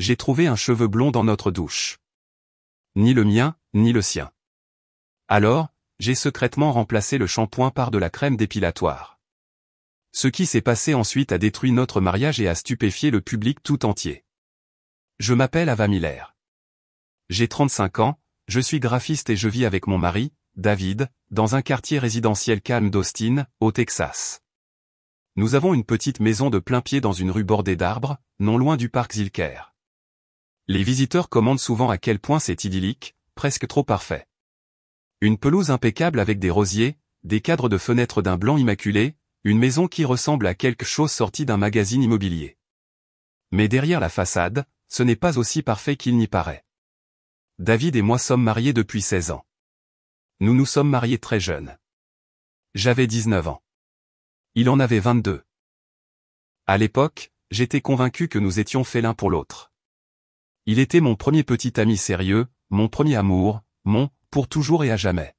J'ai trouvé un cheveu blond dans notre douche. Ni le mien, ni le sien. Alors, j'ai secrètement remplacé le shampoing par de la crème dépilatoire. Ce qui s'est passé ensuite a détruit notre mariage et a stupéfié le public tout entier. Je m'appelle Ava Miller. J'ai 35 ans, je suis graphiste et je vis avec mon mari, David, dans un quartier résidentiel calme d'Austin, au Texas. Nous avons une petite maison de plein pied dans une rue bordée d'arbres, non loin du parc Zilker. Les visiteurs commandent souvent à quel point c'est idyllique, presque trop parfait. Une pelouse impeccable avec des rosiers, des cadres de fenêtres d'un blanc immaculé, une maison qui ressemble à quelque chose sorti d'un magazine immobilier. Mais derrière la façade, ce n'est pas aussi parfait qu'il n'y paraît. David et moi sommes mariés depuis 16 ans. Nous nous sommes mariés très jeunes. J'avais 19 ans. Il en avait 22. À l'époque, j'étais convaincu que nous étions faits l'un pour l'autre. Il était mon premier petit ami sérieux, mon premier amour, mon « pour toujours et à jamais ».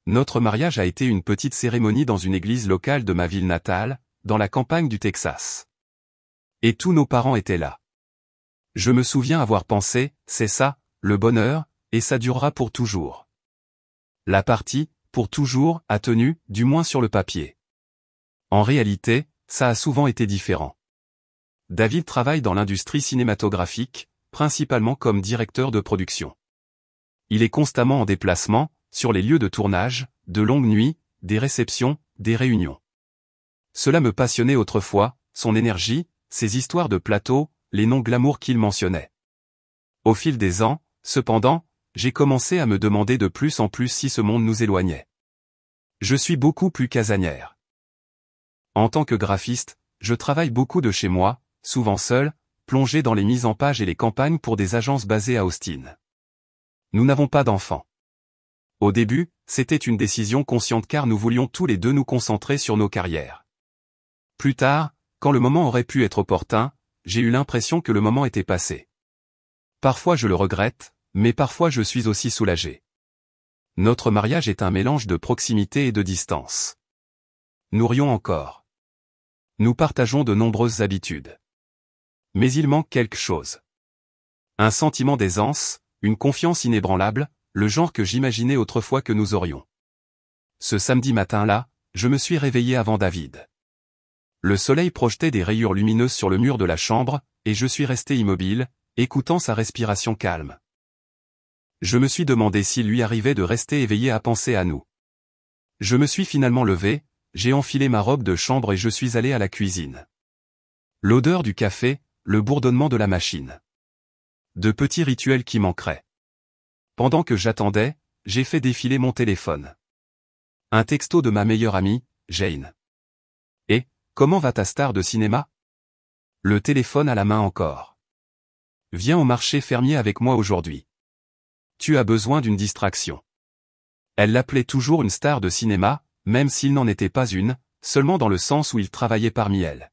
Notre mariage a été une petite cérémonie dans une église locale de ma ville natale, dans la campagne du Texas. Et tous nos parents étaient là. Je me souviens avoir pensé, c'est ça, le bonheur, et ça durera pour toujours. La partie, pour toujours, a tenu, du moins sur le papier. En réalité, ça a souvent été différent. David travaille dans l'industrie cinématographique, principalement comme directeur de production. Il est constamment en déplacement, sur les lieux de tournage, de longues nuits, des réceptions, des réunions. Cela me passionnait autrefois, son énergie, ses histoires de plateau, les noms glamour qu'il mentionnait. Au fil des ans, cependant, j'ai commencé à me demander de plus en plus si ce monde nous éloignait. Je suis beaucoup plus casanière. En tant que graphiste, je travaille beaucoup de chez moi, souvent seul, plongé dans les mises en page et les campagnes pour des agences basées à Austin. Nous n'avons pas d'enfants. Au début, c'était une décision consciente car nous voulions tous les deux nous concentrer sur nos carrières. Plus tard, quand le moment aurait pu être opportun, j'ai eu l'impression que le moment était passé. Parfois je le regrette, mais parfois je suis aussi soulagé. Notre mariage est un mélange de proximité et de distance. Nous rions encore. Nous partageons de nombreuses habitudes. Mais il manque quelque chose. Un sentiment d'aisance, une confiance inébranlable, le genre que j'imaginais autrefois que nous aurions. Ce samedi matin-là, je me suis réveillé avant David. Le soleil projetait des rayures lumineuses sur le mur de la chambre, et je suis resté immobile, écoutant sa respiration calme. Je me suis demandé s'il lui arrivait de rester éveillé à penser à nous. Je me suis finalement levé, j'ai enfilé ma robe de chambre et je suis allé à la cuisine. L'odeur du café, le bourdonnement de la machine. De petits rituels qui manqueraient. Pendant que j'attendais, j'ai fait défiler mon téléphone. Un texto de ma meilleure amie, Jane. Et, comment va ta star de cinéma? Le téléphone à la main encore. Viens au marché fermier avec moi aujourd'hui. Tu as besoin d'une distraction. Elle l'appelait toujours une star de cinéma, même s'il n'en était pas une, seulement dans le sens où il travaillait parmi elles.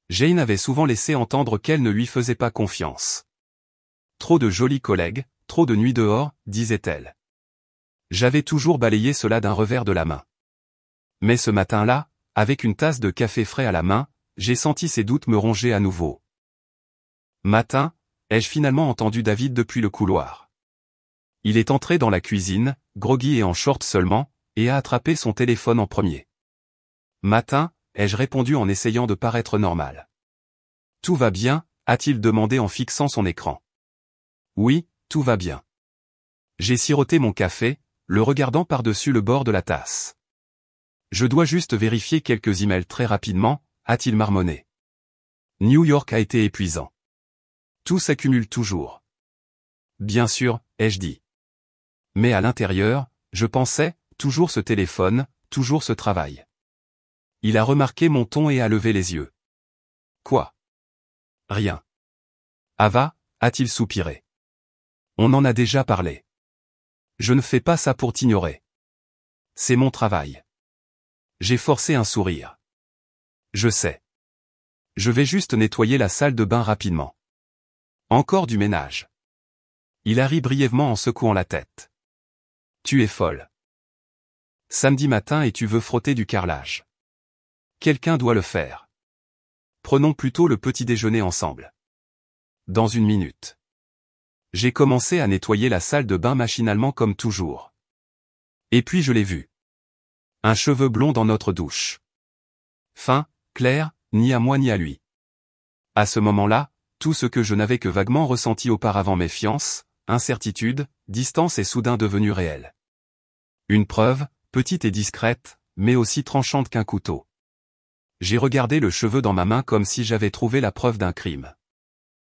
Jane avait souvent laissé entendre qu'elle ne lui faisait pas confiance. Trop de jolis collègues, trop de nuits dehors, disait-elle. J'avais toujours balayé cela d'un revers de la main. Mais ce matin-là, avec une tasse de café frais à la main, j'ai senti ces doutes me ronger à nouveau. Matin, ai-je finalement entendu David depuis le couloir. Il est entré dans la cuisine, groggy et en short seulement, et a attrapé son téléphone en premier. Matin, ai-je répondu en essayant de paraître normal. Tout va bien, a-t-il demandé en fixant son écran. Oui, tout va bien. J'ai siroté mon café, le regardant par-dessus le bord de la tasse. Je dois juste vérifier quelques emails très rapidement, a-t-il marmonné. New York a été épuisant. Tout s'accumule toujours. Bien sûr, ai-je dit. Mais à l'intérieur, je pensais, toujours ce téléphone, toujours ce travail. Il a remarqué mon ton et a levé les yeux. Quoi? Rien. Ava, a-t-il soupiré. On en a déjà parlé. Je ne fais pas ça pour t'ignorer. C'est mon travail. J'ai forcé un sourire. Je sais. Je vais juste nettoyer la salle de bain rapidement. Encore du ménage. Il a ri brièvement en secouant la tête. Tu es folle. Samedi matin et tu veux frotter du carrelage. Quelqu'un doit le faire. Prenons plutôt le petit déjeuner ensemble. dans une minute. J'ai commencé à nettoyer la salle de bain machinalement comme toujours. Et puis je l'ai vu. Un cheveu blond dans notre douche. Fin, clair, ni à moi ni à lui. À ce moment-là, tout ce que je n'avais que vaguement ressenti auparavant, méfiance, incertitude, distance est soudain devenu réel. Une preuve, petite et discrète, mais aussi tranchante qu'un couteau. J'ai regardé le cheveu dans ma main comme si j'avais trouvé la preuve d'un crime.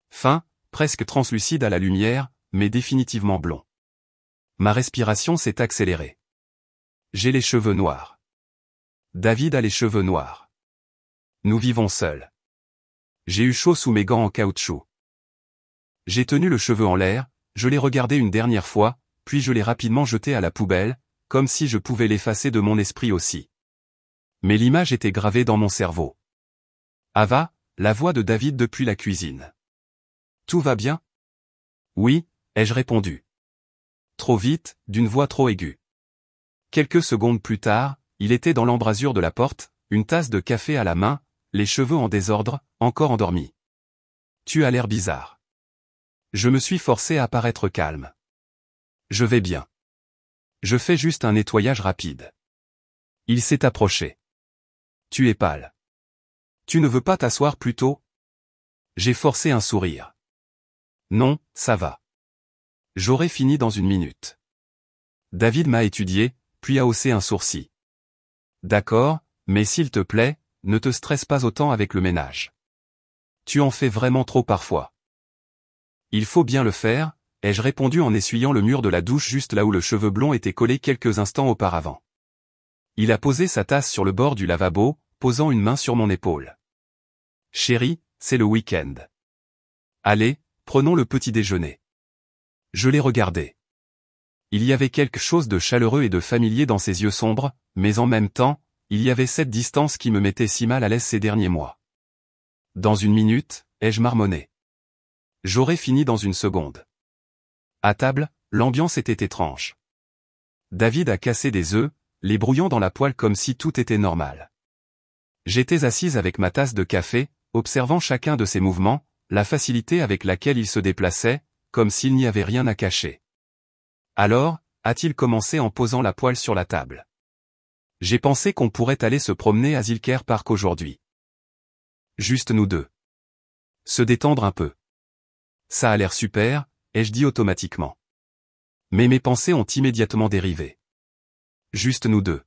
Fin, presque translucide à la lumière, mais définitivement blond. Ma respiration s'est accélérée. J'ai les cheveux noirs. David a les cheveux noirs. Nous vivons seuls. J'ai eu chaud sous mes gants en caoutchouc. J'ai tenu le cheveu en l'air, je l'ai regardé une dernière fois, puis je l'ai rapidement jeté à la poubelle, comme si je pouvais l'effacer de mon esprit aussi. Mais l'image était gravée dans mon cerveau. Ava, la voix de David depuis la cuisine. Tout va bien? Oui, ai-je répondu. Trop vite, d'une voix trop aiguë. Quelques secondes plus tard, il était dans l'embrasure de la porte, une tasse de café à la main, les cheveux en désordre, encore endormi. Tu as l'air bizarre. Je me suis forcé à paraître calme. Je vais bien. Je fais juste un nettoyage rapide. Il s'est approché. Tu es pâle. Tu ne veux pas t'asseoir plus tôt? J'ai forcé un sourire. Non, ça va. J'aurai fini dans une minute. David m'a étudié, puis a haussé un sourcil. D'accord, mais s'il te plaît, ne te stresse pas autant avec le ménage. Tu en fais vraiment trop parfois. Il faut bien le faire, ai-je répondu en essuyant le mur de la douche juste là où le cheveu blond était collé quelques instants auparavant. Il a posé sa tasse sur le bord du lavabo, posant une main sur mon épaule. Chérie, c'est le week-end. Allez, prenons le petit déjeuner. Je l'ai regardé. Il y avait quelque chose de chaleureux et de familier dans ses yeux sombres, mais en même temps, il y avait cette distance qui me mettait si mal à l'aise ces derniers mois. Dans une minute, ai-je marmonné. J'aurais fini dans une seconde. À table, l'ambiance était étrange. David a cassé des œufs, les brouillant dans la poêle comme si tout était normal. J'étais assise avec ma tasse de café, observant chacun de ses mouvements, la facilité avec laquelle il se déplaçait, comme s'il n'y avait rien à cacher. Alors, a-t-il commencé en posant la poêle sur la table. J'ai pensé qu'on pourrait aller se promener à Zilker Park aujourd'hui. Juste nous deux. Se détendre un peu. Ça a l'air super, ai-je dit automatiquement. Mais mes pensées ont immédiatement dérivé. Juste nous deux.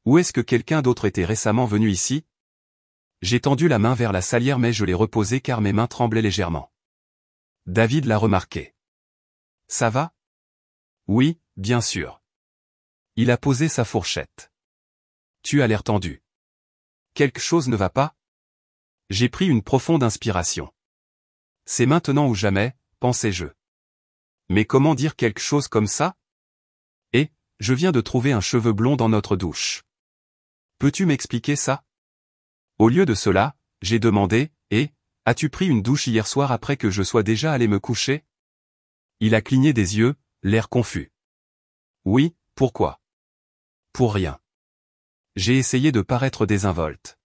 Où est-ce que quelqu'un d'autre était récemment venu ici? J'ai tendu la main vers la salière mais je l'ai reposée car mes mains tremblaient légèrement. David l'a remarqué. Ça va? Oui, bien sûr. Il a posé sa fourchette. Tu as l'air tendu. Quelque chose ne va pas? J'ai pris une profonde inspiration. C'est maintenant ou jamais, pensais-je. Mais comment dire quelque chose comme ça? Et, je viens de trouver un cheveu blond dans notre douche. Peux-tu m'expliquer ça? Au lieu de cela, j'ai demandé, as-tu pris une douche hier soir après que je sois déjà allé me coucher? Il a cligné des yeux, l'air confus. Oui, pourquoi? Pour rien. J'ai essayé de paraître désinvolte.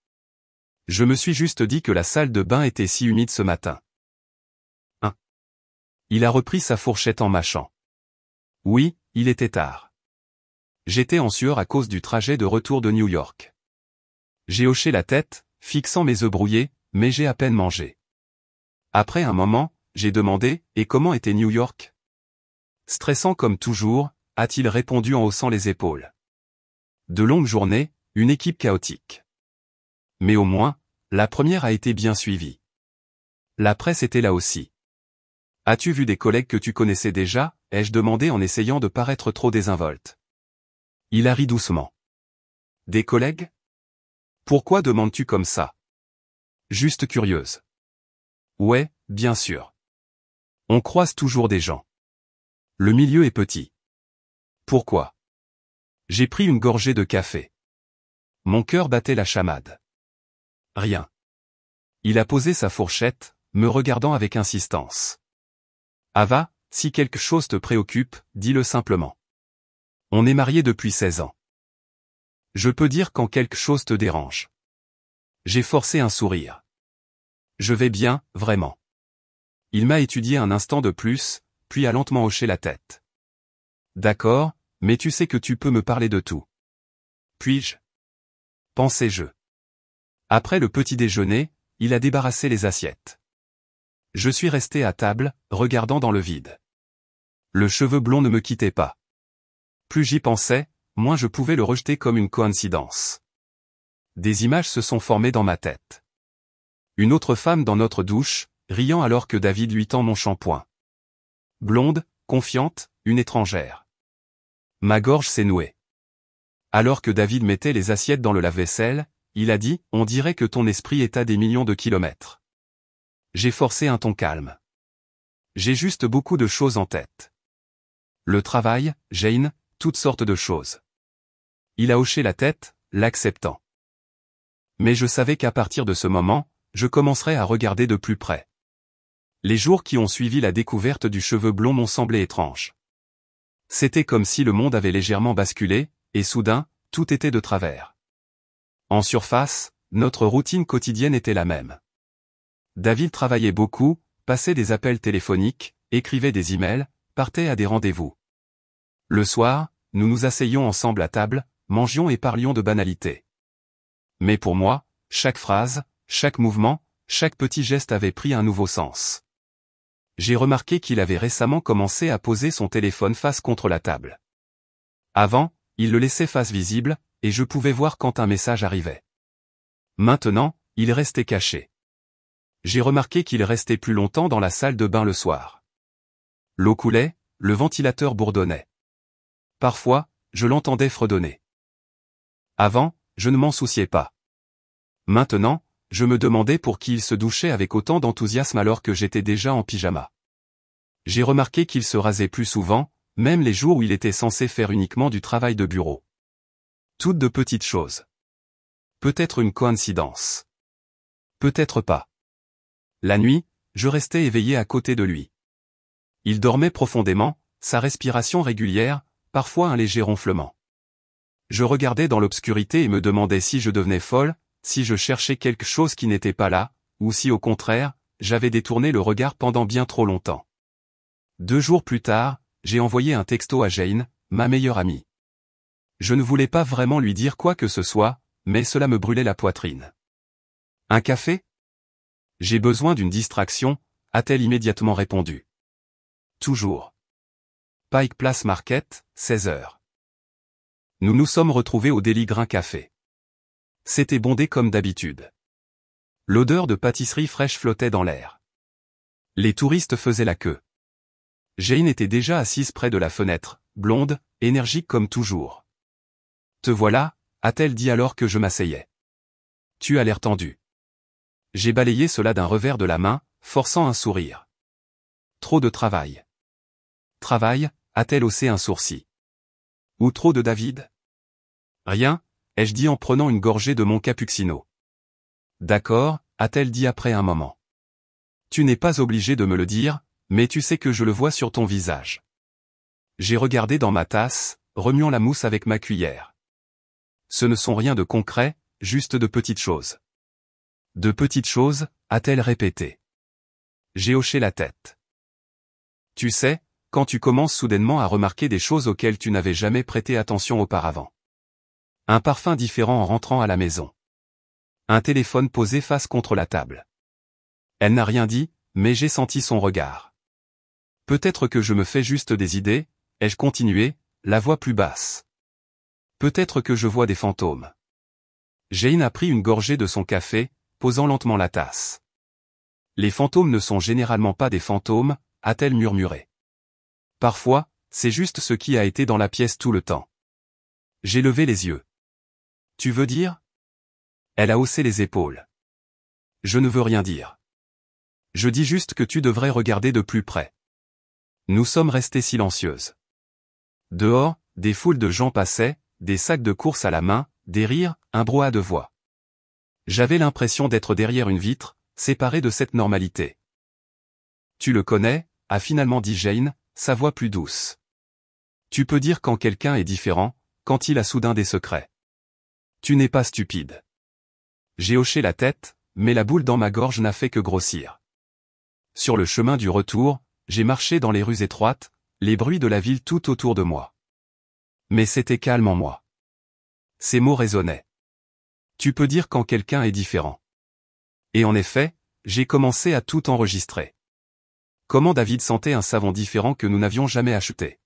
Je me suis juste dit que la salle de bain était si humide ce matin. Il a repris sa fourchette en mâchant. Oui, il était tard. J'étais en sueur à cause du trajet de retour de New York. J'ai hoché la tête, fixant mes œufs brouillés, mais j'ai à peine mangé. Après un moment, j'ai demandé, et comment était New York? Stressant comme toujours, a-t-il répondu en haussant les épaules. De longues journées, une équipe chaotique. Mais au moins, la première a été bien suivie. La presse était là aussi. As-tu vu des collègues que tu connaissais déjà? Ai-je demandé en essayant de paraître trop désinvolte. Il a ri doucement. Des collègues? Pourquoi demandes-tu comme ça? Juste curieuse. Ouais, bien sûr. On croise toujours des gens. Le milieu est petit. Pourquoi? J'ai pris une gorgée de café. Mon cœur battait la chamade. Rien. Il a posé sa fourchette, me regardant avec insistance. Ava, si quelque chose te préoccupe, dis-le simplement. On est mariés depuis 16 ans. Je peux dire quand quelque chose te dérange. J'ai forcé un sourire. Je vais bien, vraiment. Il m'a étudié un instant de plus, puis a lentement hoché la tête. D'accord, mais tu sais que tu peux me parler de tout. Puis-je? Pensais-je. Après le petit déjeuner, il a débarrassé les assiettes. Je suis resté à table, regardant dans le vide. Le cheveu blond ne me quittait pas. Plus j'y pensais, moins je pouvais le rejeter comme une coïncidence. Des images se sont formées dans ma tête. Une autre femme dans notre douche, riant alors que David lui tend mon shampoing. Blonde, confiante, une étrangère. Ma gorge s'est nouée. Alors que David mettait les assiettes dans le lave-vaisselle, il a dit « On dirait que ton esprit est à des millions de kilomètres. » J'ai forcé un ton calme. J'ai juste beaucoup de choses en tête. Le travail, Jane, toutes sortes de choses. Il a hoché la tête, l'acceptant. Mais je savais qu'à partir de ce moment, je commencerais à regarder de plus près. Les jours qui ont suivi la découverte du cheveu blond m'ont semblé étranges. C'était comme si le monde avait légèrement basculé, et soudain, tout était de travers. En surface, notre routine quotidienne était la même. David travaillait beaucoup, passait des appels téléphoniques, écrivait des emails, partait à des rendez-vous. Le soir, nous nous asseyions ensemble à table, mangions et parlions de banalités. Mais pour moi, chaque phrase, chaque mouvement, chaque petit geste avait pris un nouveau sens. J'ai remarqué qu'il avait récemment commencé à poser son téléphone face contre la table. Avant, il le laissait face visible, et je pouvais voir quand un message arrivait. Maintenant, il restait caché. J'ai remarqué qu'il restait plus longtemps dans la salle de bain le soir. L'eau coulait, le ventilateur bourdonnait. Parfois, je l'entendais fredonner. Avant, je ne m'en souciais pas. Maintenant, je me demandais pour qui il se douchait avec autant d'enthousiasme alors que j'étais déjà en pyjama. J'ai remarqué qu'il se rasait plus souvent, même les jours où il était censé faire uniquement du travail de bureau. Toutes de petites choses. Peut-être une coïncidence. Peut-être pas. La nuit, je restais éveillé à côté de lui. Il dormait profondément, sa respiration régulière, parfois un léger ronflement. Je regardais dans l'obscurité et me demandais si je devenais folle, si je cherchais quelque chose qui n'était pas là, ou si au contraire, j'avais détourné le regard pendant bien trop longtemps. 2 jours plus tard, j'ai envoyé un texto à Jane, ma meilleure amie. Je ne voulais pas vraiment lui dire quoi que ce soit, mais cela me brûlait la poitrine. Un café? J'ai besoin d'une distraction, a-t-elle immédiatement répondu. Toujours. Pike Place Market, 16h. Nous nous sommes retrouvés au Daily Grain Café. C'était bondé comme d'habitude. L'odeur de pâtisserie fraîche flottait dans l'air. Les touristes faisaient la queue. Jane était déjà assise près de la fenêtre, blonde, énergique comme toujours. « Te voilà » a-t-elle dit alors que je m'asseyais. « Tu as l'air tendu. » J'ai balayé cela d'un revers de la main, forçant un sourire. « Trop de travail. » « Travail » a-t-elle haussé un sourcil. « Ou trop de David ?»« Rien » ai-je dit en prenant une gorgée de mon cappuccino. « D'accord » a-t-elle dit après un moment. « Tu n'es pas obligé de me le dire, mais tu sais que je le vois sur ton visage. » J'ai regardé dans ma tasse, remuant la mousse avec ma cuillère. Ce ne sont rien de concret, juste de petites choses. De petites choses, a-t-elle répété. J'ai hoché la tête. Tu sais, quand tu commences soudainement à remarquer des choses auxquelles tu n'avais jamais prêté attention auparavant. Un parfum différent en rentrant à la maison. Un téléphone posé face contre la table. Elle n'a rien dit, mais j'ai senti son regard. Peut-être que je me fais juste des idées, ai-je continué, la voix plus basse. Peut-être que je vois des fantômes. Jane a pris une gorgée de son café, posant lentement la tasse. Les fantômes ne sont généralement pas des fantômes, a-t-elle murmuré. Parfois, c'est juste ce qui a été dans la pièce tout le temps. J'ai levé les yeux. Tu veux dire? Elle a haussé les épaules. Je ne veux rien dire. Je dis juste que tu devrais regarder de plus près. Nous sommes restés silencieuses. Dehors, des foules de gens passaient, des sacs de course à la main, des rires, un brouhaha de voix. J'avais l'impression d'être derrière une vitre, séparée de cette normalité. Tu le connais, a finalement dit Jane, sa voix plus douce. Tu peux dire quand quelqu'un est différent, quand il a soudain des secrets. Tu n'es pas stupide. J'ai hoché la tête, mais la boule dans ma gorge n'a fait que grossir. Sur le chemin du retour, j'ai marché dans les rues étroites, les bruits de la ville tout autour de moi. Mais c'était calme en moi. Ces mots résonnaient. Tu peux dire quand quelqu'un est différent. Et en effet, j'ai commencé à tout enregistrer. Comment David sentait un savon différent que nous n'avions jamais acheté.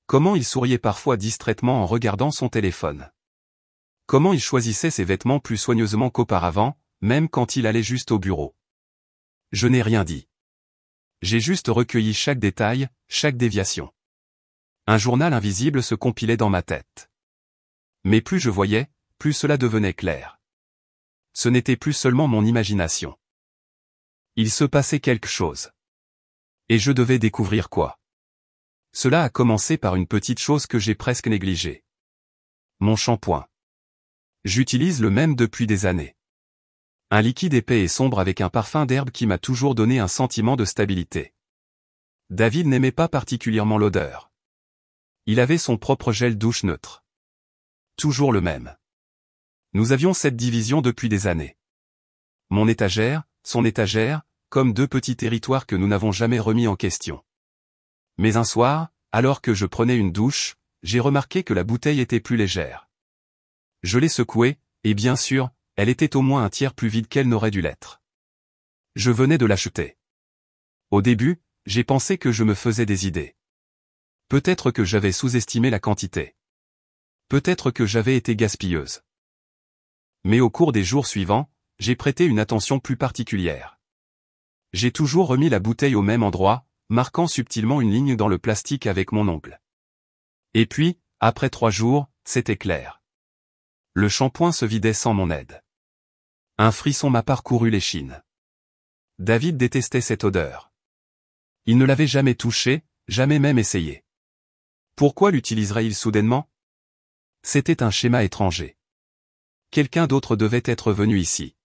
Comment il souriait parfois distraitement en regardant son téléphone. Comment il choisissait ses vêtements plus soigneusement qu'auparavant, même quand il allait juste au bureau. Je n'ai rien dit. J'ai juste recueilli chaque détail, chaque déviation. Un journal invisible se compilait dans ma tête. Mais plus je voyais, plus cela devenait clair. Ce n'était plus seulement mon imagination. Il se passait quelque chose. Et je devais découvrir quoi. Cela a commencé par une petite chose que j'ai presque négligée. Mon shampoing. J'utilise le même depuis des années. Un liquide épais et sombre avec un parfum d'herbe qui m'a toujours donné un sentiment de stabilité. David n'aimait pas particulièrement l'odeur. Il avait son propre gel douche neutre. Toujours le même. Nous avions cette division depuis des années. Mon étagère, son étagère, comme deux petits territoires que nous n'avons jamais remis en question. Mais un soir, alors que je prenais une douche, j'ai remarqué que la bouteille était plus légère. Je l'ai secouée, et bien sûr, elle était au moins un tiers plus vide qu'elle n'aurait dû l'être. Je venais de l'acheter. Au début, j'ai pensé que je me faisais des idées. Peut-être que j'avais sous-estimé la quantité. Peut-être que j'avais été gaspilleuse. Mais au cours des jours suivants, j'ai prêté une attention plus particulière. J'ai toujours remis la bouteille au même endroit, marquant subtilement une ligne dans le plastique avec mon ongle. Et puis, après 3 jours, c'était clair. Le shampoing se vidait sans mon aide. Un frisson m'a parcouru l'échine. David détestait cette odeur. Il ne l'avait jamais touchée, jamais même essayé. Pourquoi l'utiliserait-il soudainement? C'était un schéma étranger. Quelqu'un d'autre devait être venu ici.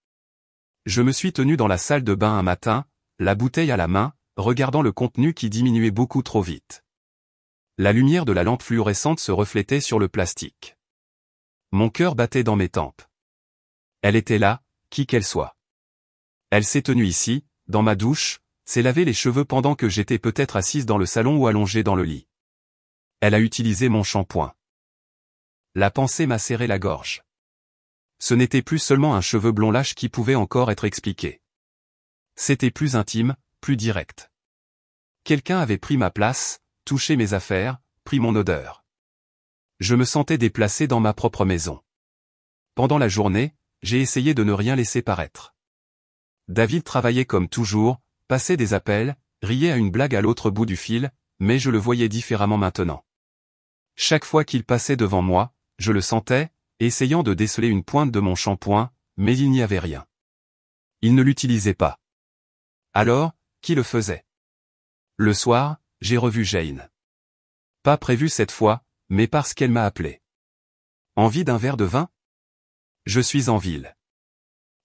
Je me suis tenu dans la salle de bain un matin, la bouteille à la main, regardant le contenu qui diminuait beaucoup trop vite. La lumière de la lampe fluorescente se reflétait sur le plastique. Mon cœur battait dans mes tempes. Elle était là, qui qu'elle soit. Elle s'est tenue ici, dans ma douche, s'est lavé les cheveux pendant que j'étais peut-être assise dans le salon ou allongée dans le lit. Elle a utilisé mon shampoing. La pensée m'a serré la gorge. Ce n'était plus seulement un cheveu blond lâche qui pouvait encore être expliqué. C'était plus intime, plus direct. Quelqu'un avait pris ma place, touché mes affaires, pris mon odeur. Je me sentais déplacé dans ma propre maison. Pendant la journée, j'ai essayé de ne rien laisser paraître. David travaillait comme toujours, passait des appels, riait à une blague à l'autre bout du fil, mais je le voyais différemment maintenant. Chaque fois qu'il passait devant moi, je le sentais, essayant de déceler une pointe de mon shampoing, mais il n'y avait rien. Il ne l'utilisait pas. Alors, qui le faisait? Le soir, j'ai revu Jane. Pas prévu cette fois, mais parce qu'elle m'a appelé. Envie d'un verre de vin? Je suis en ville.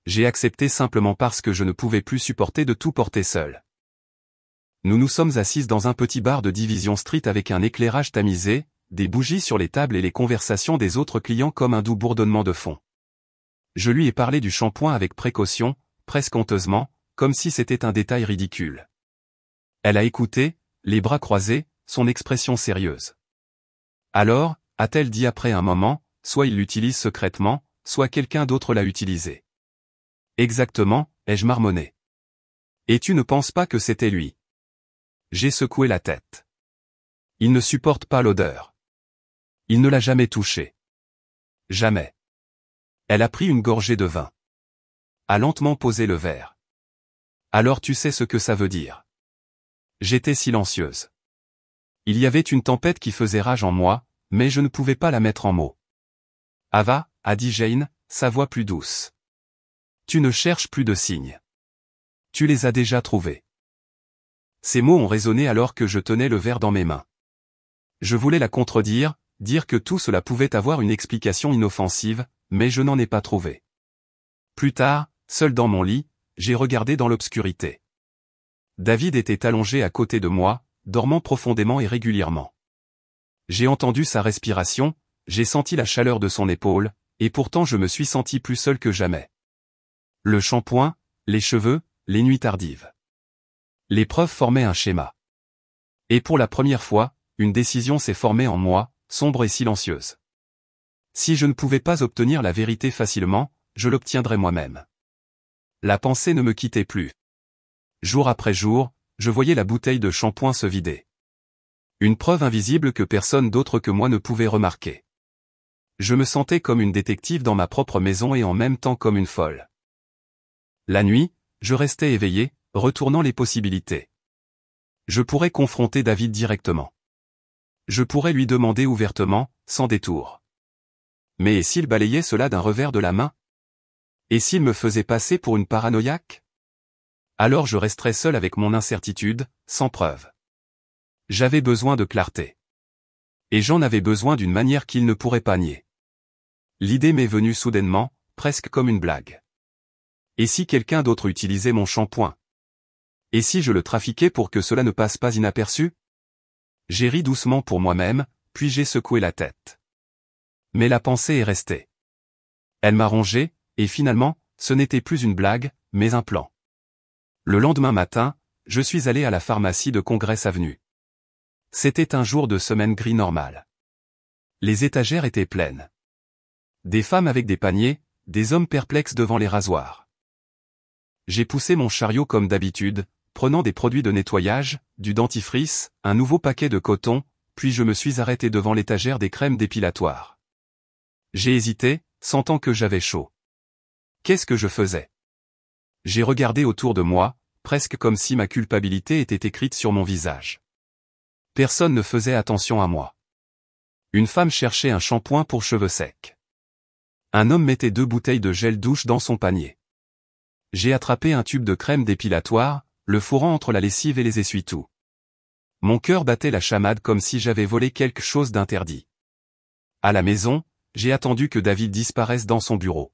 J'ai accepté simplement parce que je ne pouvais plus supporter de tout porter seul. Nous nous sommes assises dans un petit bar de Division Street avec un éclairage tamisé, des bougies sur les tables et les conversations des autres clients comme un doux bourdonnement de fond. Je lui ai parlé du shampoing avec précaution, presque honteusement, comme si c'était un détail ridicule. Elle a écouté, les bras croisés, son expression sérieuse. Alors, a-t-elle dit après un moment, soit il l'utilise secrètement, soit quelqu'un d'autre l'a utilisé. Exactement, ai-je marmonné. Et tu ne penses pas que c'était lui? J'ai secoué la tête. Il ne supporte pas l'odeur. Il ne l'a jamais touché. Jamais. Elle a pris une gorgée de vin. A lentement posé le verre. Alors tu sais ce que ça veut dire. J'étais silencieuse. Il y avait une tempête qui faisait rage en moi, mais je ne pouvais pas la mettre en mots. Ava, a dit Jane, sa voix plus douce. Tu ne cherches plus de signes. Tu les as déjà trouvés. Ces mots ont résonné alors que je tenais le verre dans mes mains. Je voulais la contredire, dire que tout cela pouvait avoir une explication inoffensive, mais je n'en ai pas trouvé. Plus tard, seul dans mon lit, j'ai regardé dans l'obscurité. David était allongé à côté de moi, dormant profondément et régulièrement. J'ai entendu sa respiration, j'ai senti la chaleur de son épaule, et pourtant je me suis senti plus seul que jamais. Le shampoing, les cheveux, les nuits tardives. L'épreuve formait un schéma. Et pour la première fois, une décision s'est formée en moi, sombre et silencieuse. Si je ne pouvais pas obtenir la vérité facilement, je l'obtiendrais moi-même. La pensée ne me quittait plus. Jour après jour, je voyais la bouteille de shampoing se vider. Une preuve invisible que personne d'autre que moi ne pouvait remarquer. Je me sentais comme une détective dans ma propre maison et en même temps comme une folle. La nuit, je restais éveillé, retournant les possibilités. Je pourrais confronter David directement. Je pourrais lui demander ouvertement, sans détour. Mais et s'il balayait cela d'un revers de la main? Et s'il me faisait passer pour une paranoïaque? Alors je resterais seul avec mon incertitude, sans preuve. J'avais besoin de clarté. Et j'en avais besoin d'une manière qu'il ne pourrait pas nier. L'idée m'est venue soudainement, presque comme une blague. Et si quelqu'un d'autre utilisait mon shampoing? Et si je le trafiquais pour que cela ne passe pas inaperçu? J'ai ri doucement pour moi-même, puis j'ai secoué la tête. Mais la pensée est restée. Elle m'a rongé, et finalement, ce n'était plus une blague, mais un plan. Le lendemain matin, je suis allé à la pharmacie de Congress Avenue. C'était un jour de semaine gris normal. Les étagères étaient pleines. Des femmes avec des paniers, des hommes perplexes devant les rasoirs. J'ai poussé mon chariot comme d'habitude, prenant des produits de nettoyage, du dentifrice, un nouveau paquet de coton, puis je me suis arrêté devant l'étagère des crèmes dépilatoires. J'ai hésité, sentant que j'avais chaud. Qu'est-ce que je faisais? J'ai regardé autour de moi, presque comme si ma culpabilité était écrite sur mon visage. Personne ne faisait attention à moi. Une femme cherchait un shampoing pour cheveux secs. Un homme mettait 2 bouteilles de gel douche dans son panier. J'ai attrapé un tube de crème dépilatoire, le fourrant entre la lessive et les essuie-tout. Mon cœur battait la chamade comme si j'avais volé quelque chose d'interdit. À la maison, j'ai attendu que David disparaisse dans son bureau.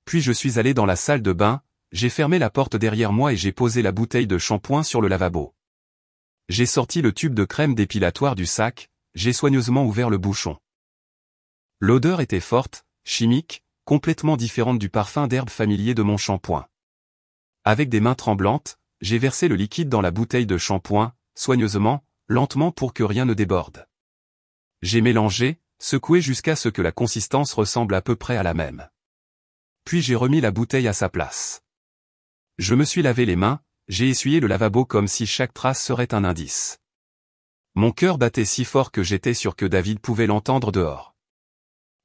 Puis je suis allé dans la salle de bain, j'ai fermé la porte derrière moi et j'ai posé la bouteille de shampoing sur le lavabo. J'ai sorti le tube de crème dépilatoire du sac, j'ai soigneusement ouvert le bouchon. L'odeur était forte, chimique, complètement différente du parfum d'herbe familier de mon shampoing. Avec des mains tremblantes, j'ai versé le liquide dans la bouteille de shampoing, soigneusement, lentement pour que rien ne déborde. J'ai mélangé, secoué jusqu'à ce que la consistance ressemble à peu près à la même. Puis j'ai remis la bouteille à sa place. Je me suis lavé les mains, j'ai essuyé le lavabo comme si chaque trace serait un indice. Mon cœur battait si fort que j'étais sûr que David pouvait l'entendre dehors.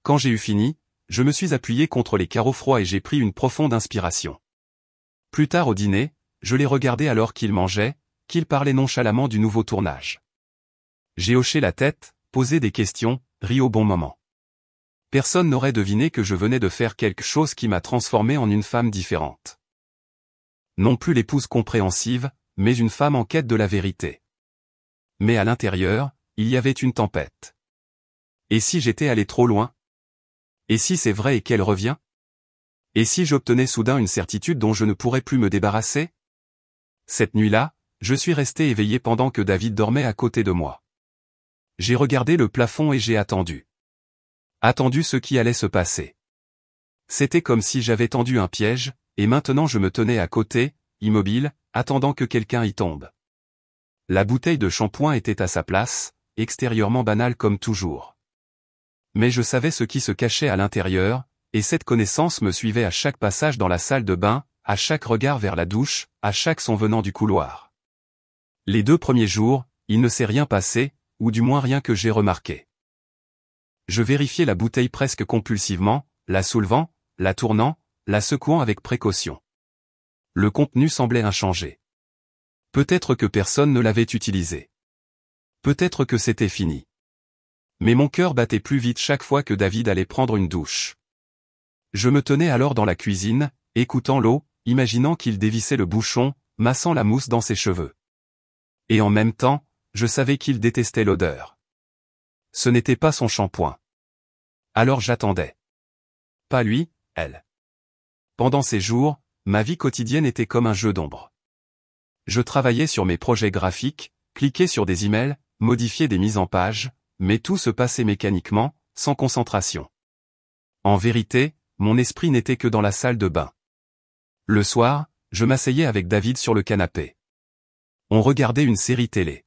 Quand j'ai eu fini, je me suis appuyé contre les carreaux froids et j'ai pris une profonde inspiration. Plus tard au dîner, je l'ai regardé alors qu'il mangeait, qu'il parlait nonchalamment du nouveau tournage. J'ai hoché la tête, posé des questions, ri au bon moment. Personne n'aurait deviné que je venais de faire quelque chose qui m'a transformé en une femme différente. Non plus l'épouse compréhensive, mais une femme en quête de la vérité. Mais à l'intérieur, il y avait une tempête. Et si j'étais allé trop loin? Et si c'est vrai et qu'elle revient? Et si j'obtenais soudain une certitude dont je ne pourrais plus me débarrasser? Cette nuit-là, je suis resté éveillé pendant que David dormait à côté de moi. J'ai regardé le plafond et j'ai attendu. Attendu ce qui allait se passer. C'était comme si j'avais tendu un piège, et maintenant je me tenais à côté, immobile, attendant que quelqu'un y tombe. La bouteille de shampoing était à sa place, extérieurement banale comme toujours. Mais je savais ce qui se cachait à l'intérieur, et cette connaissance me suivait à chaque passage dans la salle de bain, à chaque regard vers la douche, à chaque son venant du couloir. Les 2 premiers jours, il ne s'est rien passé, ou du moins rien que j'ai remarqué. Je vérifiais la bouteille presque compulsivement, la soulevant, la tournant, la secouant avec précaution. Le contenu semblait inchangé. Peut-être que personne ne l'avait utilisé. Peut-être que c'était fini. Mais mon cœur battait plus vite chaque fois que David allait prendre une douche. Je me tenais alors dans la cuisine, écoutant l'eau, imaginant qu'il dévissait le bouchon, massant la mousse dans ses cheveux. Et en même temps, je savais qu'il détestait l'odeur. Ce n'était pas son shampoing. Alors j'attendais. Pas lui, elle. Pendant ces jours, ma vie quotidienne était comme un jeu d'ombre. Je travaillais sur mes projets graphiques, cliquais sur des emails, modifiais des mises en page, mais tout se passait mécaniquement, sans concentration. En vérité, mon esprit n'était que dans la salle de bain. Le soir, je m'asseyais avec David sur le canapé. On regardait une série télé.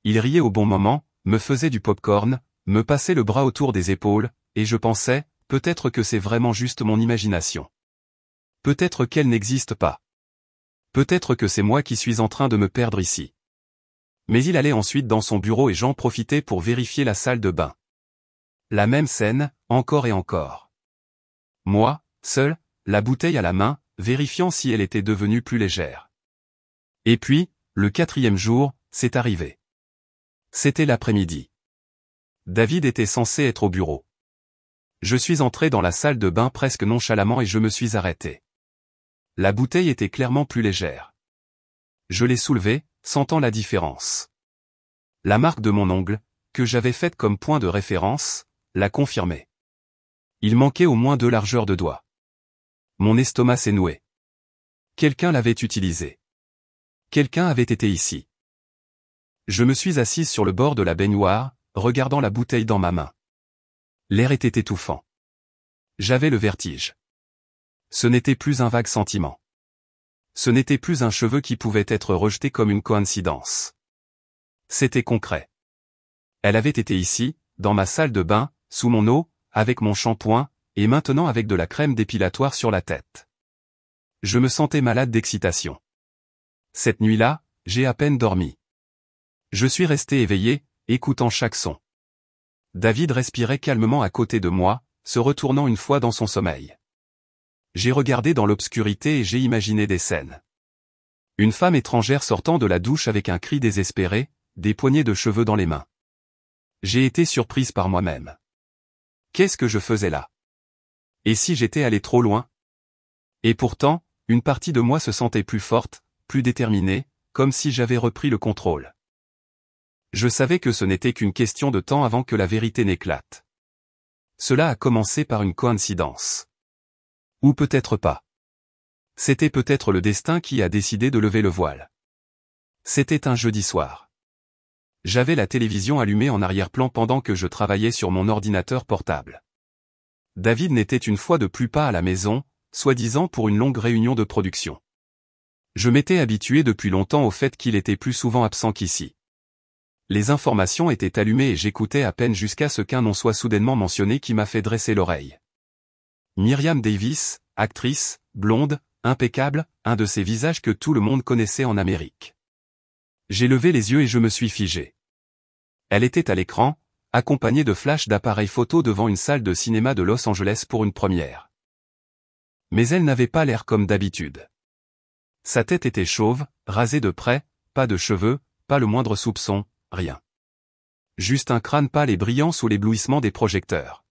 Il riait au bon moment, me faisait du popcorn, me passait le bras autour des épaules, et je pensais, peut-être que c'est vraiment juste mon imagination. Peut-être qu'elle n'existe pas. Peut-être que c'est moi qui suis en train de me perdre ici. Mais il allait ensuite dans son bureau et j'en profitais pour vérifier la salle de bain. La même scène, encore et encore. Moi, seul, la bouteille à la main, vérifiant si elle était devenue plus légère. Et puis, le 4e jour, c'est arrivé. C'était l'après-midi. David était censé être au bureau. Je suis entré dans la salle de bain presque nonchalamment et je me suis arrêté. La bouteille était clairement plus légère. Je l'ai soulevée, sentant la différence. La marque de mon ongle, que j'avais faite comme point de référence, la confirmait. Il manquait au moins 2 largeurs de doigts. Mon estomac s'est noué. Quelqu'un l'avait utilisé. Quelqu'un avait été ici. Je me suis assise sur le bord de la baignoire, regardant la bouteille dans ma main. L'air était étouffant. J'avais le vertige. Ce n'était plus un vague sentiment. Ce n'était plus un cheveu qui pouvait être rejeté comme une coïncidence. C'était concret. Elle avait été ici, dans ma salle de bain, sous mon eau, avec mon shampoing, et maintenant avec de la crème dépilatoire sur la tête. Je me sentais malade d'excitation. Cette nuit-là, j'ai à peine dormi. Je suis resté éveillé, écoutant chaque son. David respirait calmement à côté de moi, se retournant une fois dans son sommeil. J'ai regardé dans l'obscurité et j'ai imaginé des scènes. Une femme étrangère sortant de la douche avec un cri désespéré, des poignées de cheveux dans les mains. J'ai été surprise par moi-même. Qu'est-ce que je faisais là? Et si j'étais allé trop loin? Et pourtant, une partie de moi se sentait plus forte, plus déterminée, comme si j'avais repris le contrôle. Je savais que ce n'était qu'une question de temps avant que la vérité n'éclate. Cela a commencé par une coïncidence. Ou peut-être pas. C'était peut-être le destin qui a décidé de lever le voile. C'était un jeudi soir. J'avais la télévision allumée en arrière-plan pendant que je travaillais sur mon ordinateur portable. David n'était une fois de plus pas à la maison, soi-disant pour une longue réunion de production. Je m'étais habitué depuis longtemps au fait qu'il était plus souvent absent qu'ici. Les informations étaient allumées et j'écoutais à peine jusqu'à ce qu'un nom soit soudainement mentionné qui m'a fait dresser l'oreille. Miriam Davis, actrice, blonde, impeccable, un de ces visages que tout le monde connaissait en Amérique. J'ai levé les yeux et je me suis figé. Elle était à l'écran, accompagnée de flashs d'appareils photo devant une salle de cinéma de Los Angeles pour une première. Mais elle n'avait pas l'air comme d'habitude. Sa tête était chauve, rasée de près, pas de cheveux, pas le moindre soupçon, rien. Juste un crâne pâle et brillant sous l'éblouissement des projecteurs.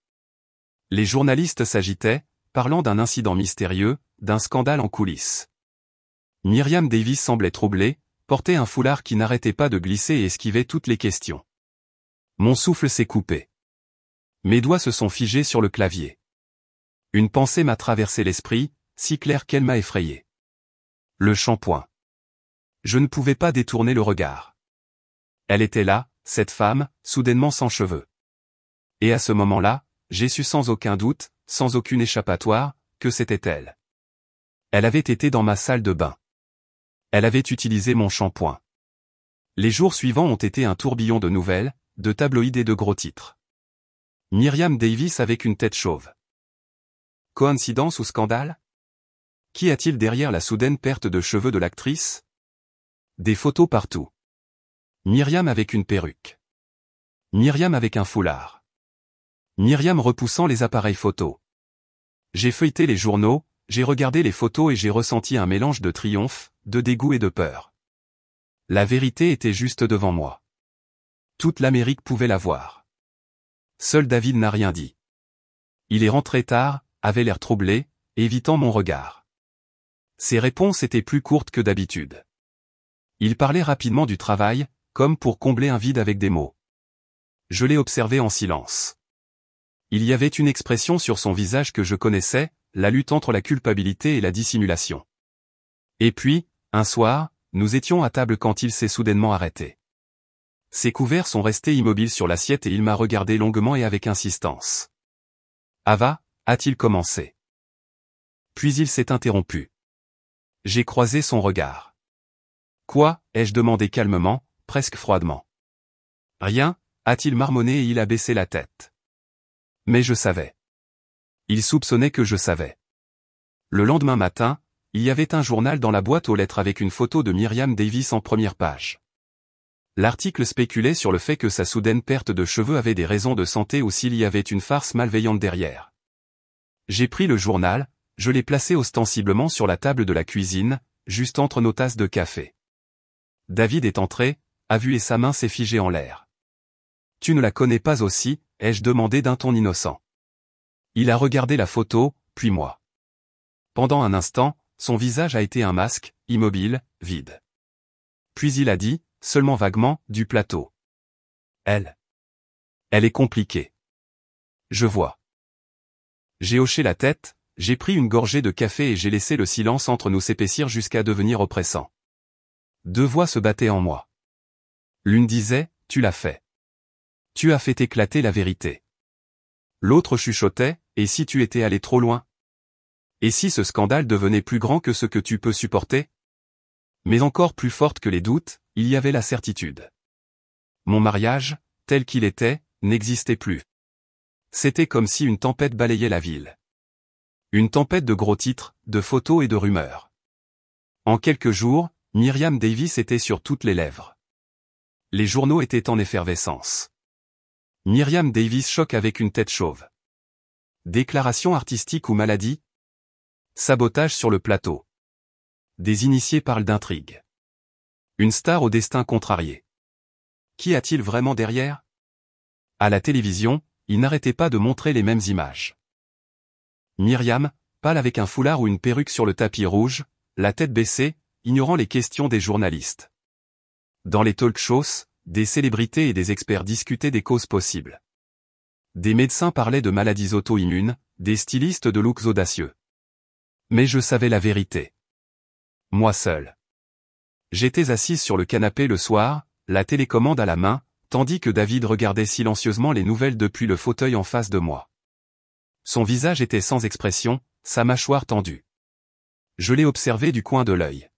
Les journalistes s'agitaient, parlant d'un incident mystérieux, d'un scandale en coulisses. Miriam Davis semblait troublée, portait un foulard qui n'arrêtait pas de glisser et esquivait toutes les questions. Mon souffle s'est coupé. Mes doigts se sont figés sur le clavier. Une pensée m'a traversé l'esprit, si claire qu'elle m'a effrayé. Le shampoing. Je ne pouvais pas détourner le regard. Elle était là, cette femme, soudainement sans cheveux. Et à ce moment-là, j'ai su sans aucun doute, sans aucune échappatoire, que c'était elle. Elle avait été dans ma salle de bain. Elle avait utilisé mon shampoing. Les jours suivants ont été un tourbillon de nouvelles, de tabloïds et de gros titres. Miriam Davis avec une tête chauve. Coïncidence ou scandale? Qu'y a-t-il derrière la soudaine perte de cheveux de l'actrice? Des photos partout. Miriam avec une perruque. Miriam avec un foulard. Miriam repoussant les appareils photo. J'ai feuilleté les journaux, j'ai regardé les photos et j'ai ressenti un mélange de triomphe, de dégoût et de peur. La vérité était juste devant moi. Toute l'Amérique pouvait la voir. Seul David n'a rien dit. Il est rentré tard, avait l'air troublé, évitant mon regard. Ses réponses étaient plus courtes que d'habitude. Il parlait rapidement du travail, comme pour combler un vide avec des mots. Je l'ai observé en silence. Il y avait une expression sur son visage que je connaissais, la lutte entre la culpabilité et la dissimulation. Et puis, un soir, nous étions à table quand il s'est soudainement arrêté. Ses couverts sont restés immobiles sur l'assiette et il m'a regardé longuement et avec insistance. Ava, a-t-il commencé. Puis il s'est interrompu. J'ai croisé son regard. Quoi, ai-je demandé calmement, presque froidement. Rien, a-t-il marmonné et il a baissé la tête. Mais je savais. Il soupçonnait que je savais. Le lendemain matin, il y avait un journal dans la boîte aux lettres avec une photo de Myriam Davis en première page. L'article spéculait sur le fait que sa soudaine perte de cheveux avait des raisons de santé ou s'il y avait une farce malveillante derrière. J'ai pris le journal, je l'ai placé ostensiblement sur la table de la cuisine, juste entre nos tasses de café. David est entré, a vu et sa main s'est figée en l'air. « Tu ne la connais pas aussi ?» ai-je demandé d'un ton innocent. Il a regardé la photo, puis moi. Pendant un instant, son visage a été un masque, immobile, vide. Puis il a dit, seulement vaguement, du plateau. Elle est compliquée. Je vois. J'ai hoché la tête, j'ai pris une gorgée de café et j'ai laissé le silence entre nous s'épaissir jusqu'à devenir oppressant. Deux voix se battaient en moi. L'une disait, tu l'as fait. Tu as fait éclater la vérité. L'autre chuchotait, et si tu étais allé trop loin? Et si ce scandale devenait plus grand que ce que tu peux supporter? Mais encore plus forte que les doutes, il y avait la certitude. Mon mariage, tel qu'il était, n'existait plus. C'était comme si une tempête balayait la ville. Une tempête de gros titres, de photos et de rumeurs. En quelques jours, Myriam Davis était sur toutes les lèvres. Les journaux étaient en effervescence. Myriam Davis choque avec une tête chauve. Déclaration artistique ou maladie? Sabotage sur le plateau. Des initiés parlent d'intrigue. Une star au destin contrarié. Qui a-t-il vraiment derrière? À la télévision, il n'arrêtait pas de montrer les mêmes images. Myriam, pâle avec un foulard ou une perruque sur le tapis rouge, la tête baissée, ignorant les questions des journalistes. Dans les talk-shows, des célébrités et des experts discutaient des causes possibles. Des médecins parlaient de maladies auto-immunes, des stylistes de looks audacieux. Mais je savais la vérité. Moi seul. J'étais assise sur le canapé le soir, la télécommande à la main, tandis que David regardait silencieusement les nouvelles depuis le fauteuil en face de moi. Son visage était sans expression, sa mâchoire tendue. Je l'ai observé du coin de l'œil.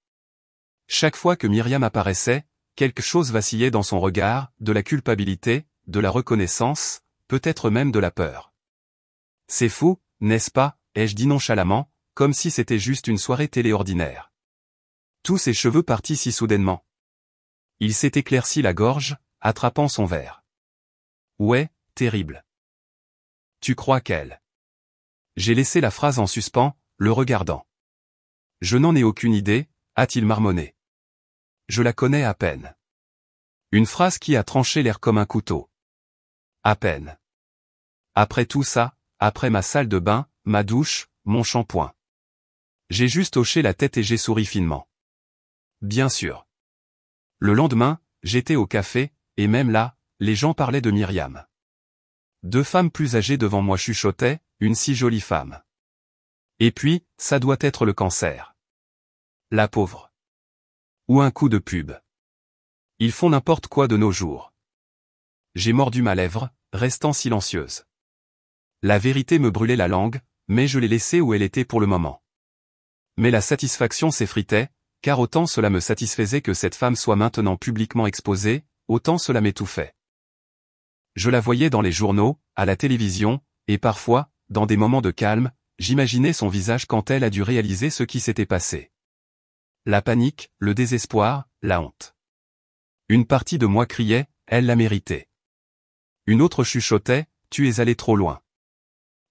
Chaque fois que Myriam apparaissait, quelque chose vacillait dans son regard, de la culpabilité, de la reconnaissance, peut-être même de la peur. C'est fou, n'est-ce pas, ai-je dit nonchalamment, comme si c'était juste une soirée télé ordinaire. Tous ses cheveux partis si soudainement. Il s'est éclairci la gorge, attrapant son verre. Ouais, terrible. Tu crois qu'elle... J'ai laissé la phrase en suspens, le regardant. Je n'en ai aucune idée, a-t-il marmonné. Je la connais à peine. Une phrase qui a tranché l'air comme un couteau. À peine. Après tout ça, après ma salle de bain, ma douche, mon shampoing. J'ai juste hoché la tête et j'ai souri finement. Bien sûr. Le lendemain, j'étais au café, et même là, les gens parlaient de Myriam. Deux femmes plus âgées devant moi chuchotaient, une si jolie femme. Et puis, ça doit être le cancer. La pauvre. Ou un coup de pub. Ils font n'importe quoi de nos jours. J'ai mordu ma lèvre, restant silencieuse. La vérité me brûlait la langue, mais je l'ai laissée où elle était pour le moment. Mais la satisfaction s'effritait, car autant cela me satisfaisait que cette femme soit maintenant publiquement exposée, autant cela m'étouffait. Je la voyais dans les journaux, à la télévision, et parfois, dans des moments de calme, j'imaginais son visage quand elle a dû réaliser ce qui s'était passé. La panique, le désespoir, la honte. Une partie de moi criait, elle l'a mérité. Une autre chuchotait, tu es allé trop loin.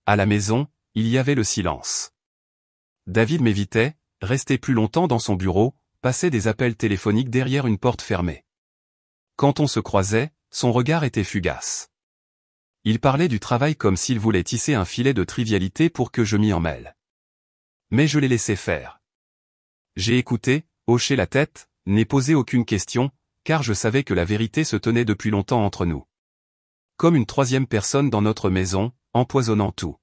À la maison, il y avait le silence. David m'évitait, restait plus longtemps dans son bureau, passait des appels téléphoniques derrière une porte fermée. Quand on se croisait, son regard était fugace. Il parlait du travail comme s'il voulait tisser un filet de trivialité pour que je m'y emmêle. Mais je l'ai laissé faire. J'ai écouté, hoché la tête, n'ai posé aucune question, car je savais que la vérité se tenait depuis longtemps entre nous. Comme une troisième personne dans notre maison, empoisonnant tout.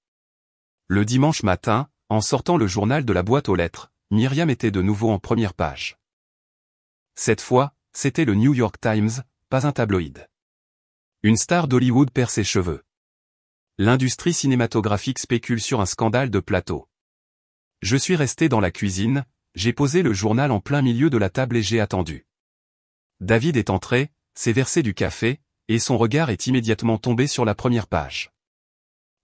Le dimanche matin, en sortant le journal de la boîte aux lettres, Myriam était de nouveau en première page. Cette fois, c'était le New York Times, pas un tabloïd. Une star d'Hollywood perd ses cheveux. L'industrie cinématographique spécule sur un scandale de plateau. Je suis resté dans la cuisine, j'ai posé le journal en plein milieu de la table et j'ai attendu. David est entré, s'est versé du café, et son regard est immédiatement tombé sur la première page.